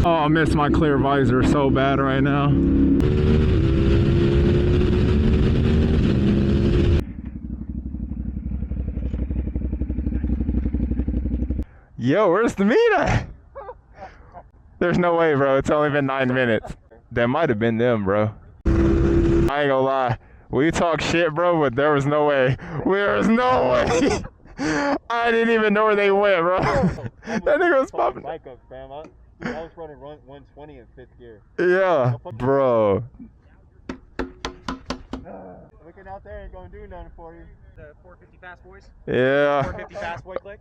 Oh, I miss my clear visor so bad right now. Yo, where's the meat at? There's no way, bro. It's only been 9 minutes. That might have been them, bro. I ain't gonna lie. We talk shit, bro, but there was no way. There was no way. I didn't even know where they went, bro. That nigga was popping. Bike up, fam. I was running 120 in 5th gear. Yeah, bro. Looking out there ain't gonna do nothing for you. The 450 fast boys? Yeah. 450 fast boy click?